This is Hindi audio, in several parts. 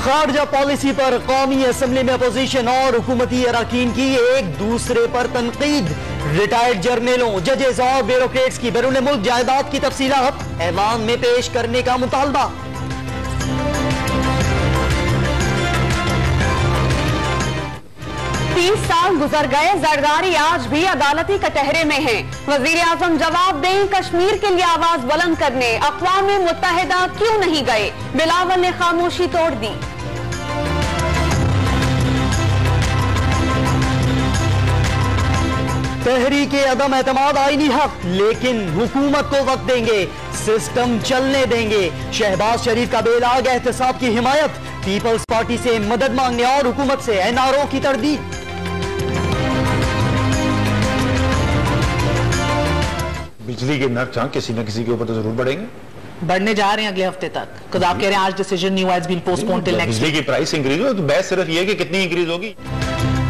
खारजा पॉलिसी पर कौमी असम्बली में अपोजिशन और हुकूमती अरकान की एक दूसरे पर तनकीद। रिटायर्ड जर्नलों, जजेस और ब्यूरोक्रेट्स की बैरून मुल्क जायदाद की तफसीलात ऐवान में पेश करने का मुतालबा। साल गुजर गए, जरदारी आज भी अदालती कटहरे में है। वजीर आजम जवाब दें, कश्मीर के लिए आवाज बुलंद करने अक़वाम मुत्तहिदा क्यों नहीं गए? बिलावल ने खामोशी तोड़ दी। तहरीक अदम एतमाद आईनी हक, लेकिन हुकूमत को वक्त देंगे, सिस्टम चलने देंगे। शहबाज शरीफ का बेलाग एहतसाब की हिमायत, पीपल्स पार्टी से मदद मांगने और हुकूमत से एनआरओ की तरदीद। बिजली के नर्क जहां किसी न किसी के ऊपर तो जरूर बढ़ेंगे, बढ़ने जा रहे हैं अगले हफ्ते तक। खुद आप कह रहे हैं आज डिसीजन नहीं हुआ, it's been postponed till next. बिजली की प्राइस इंक्रीज हो तो बहस सिर्फ ये है कि कितनी इंक्रीज होगी।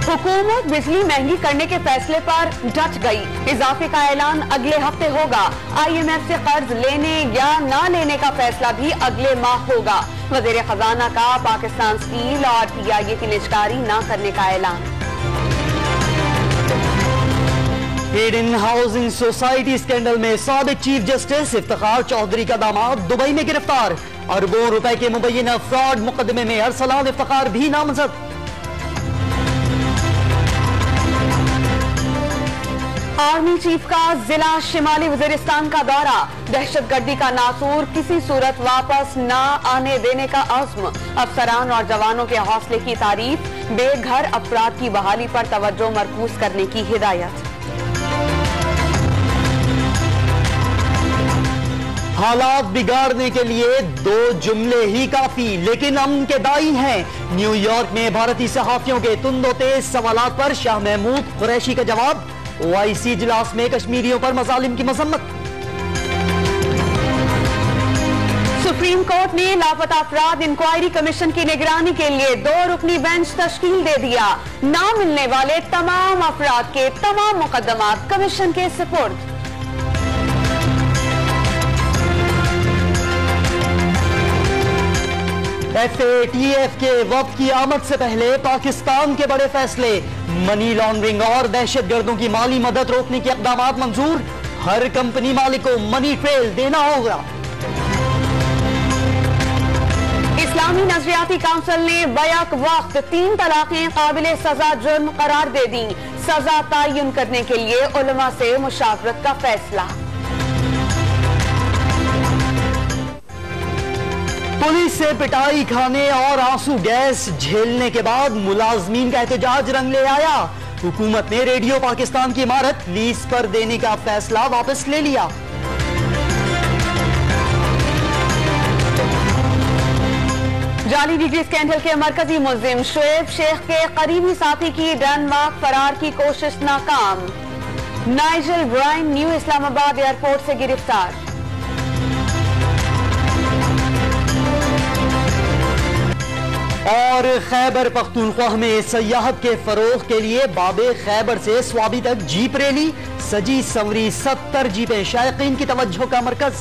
हुकूमत बिजली महंगी करने के फैसले पर डट गई। इजाफे का ऐलान अगले हफ्ते होगा। IMF से कर्ज लेने या न लेने का फैसला भी अगले माह होगा। वजीर खजाना का पाकिस्तान स्टील और PIA की निजकारी न करने का ऐलान। हिडन हाउसिंग सोसाइटी स्कैंडल में साबिक चीफ जस्टिस इफ्तिखार चौधरी का दामाद दुबई में गिरफ्तार। अरबों रुपए के मुबैना फ्रॉड मुकदमे में अरसलान इफ्तिखार भी नामजद। आर्मी चीफ का जिला शिमाली वजीरिस्तान का दौरा। दहशतगर्दी का नासूर किसी सूरत वापस न आने देने का अज़्म। अफसरान और जवानों के हौसले की तारीफ। बेघर अफराद की बहाली पर तवज्जो मरकूज करने की हिदायत। हालात बिगाड़ने के लिए 2 जुमले ही काफी, लेकिन अमन के दाई हैं। न्यूयॉर्क में भारतीय सहाफियों के तुंदो तेज सवालात पर शाह महमूद कुरैशी का जवाब। OIC इजलास में कश्मीरियों पर मजालिम की मजम्मत। सुप्रीम कोर्ट ने लापता अफराद इंक्वायरी कमीशन की निगरानी के लिए 2 रुकनी बेंच तश्कील दे दिया। ना मिलने वाले तमाम अफराद के तमाम मुकदमात कमीशन के सुपुर्द। FATF के वक्त की आमद से पहले पाकिस्तान के बड़े फैसले। मनी लॉन्ड्रिंग और दहशतगर्दों की माली मदद रोकने के इक़दामात मंजूर। हर कंपनी मालिक को मनी ट्रेल देना होगा। इस्लामी नजरियाती काउंसिल ने बैक वक्त 3 तलाक़ें काबिले सजा जुर्म करार दे दी। सजा तयन करने के लिए उलमा से मुशावरत का फैसला। पुलिस से पिटाई खाने और आंसू गैस झेलने के बाद मुलाजमीन का एहतजाज रंग ले आया। हुकूमत ने रेडियो पाकिस्तान की इमारत लीज पर देने का फैसला वापस ले लिया। जाली डिग्री स्कैंडल के मरकजी मुल्जिम शोएब शेख के करीबी साथी की डेनमार्क फरार की कोशिश नाकाम। नाइजल ब्राइन न्यू इस्लामाबाद एयरपोर्ट से गिरफ्तार। और खैबर पख्तूनख्वा में सयाहत के फरोग के लिए बाबे खैबर से स्वाबी तक जीप रैली। सजी संवरी 70 जीपें शायकीन की तवज्जो का मरकज।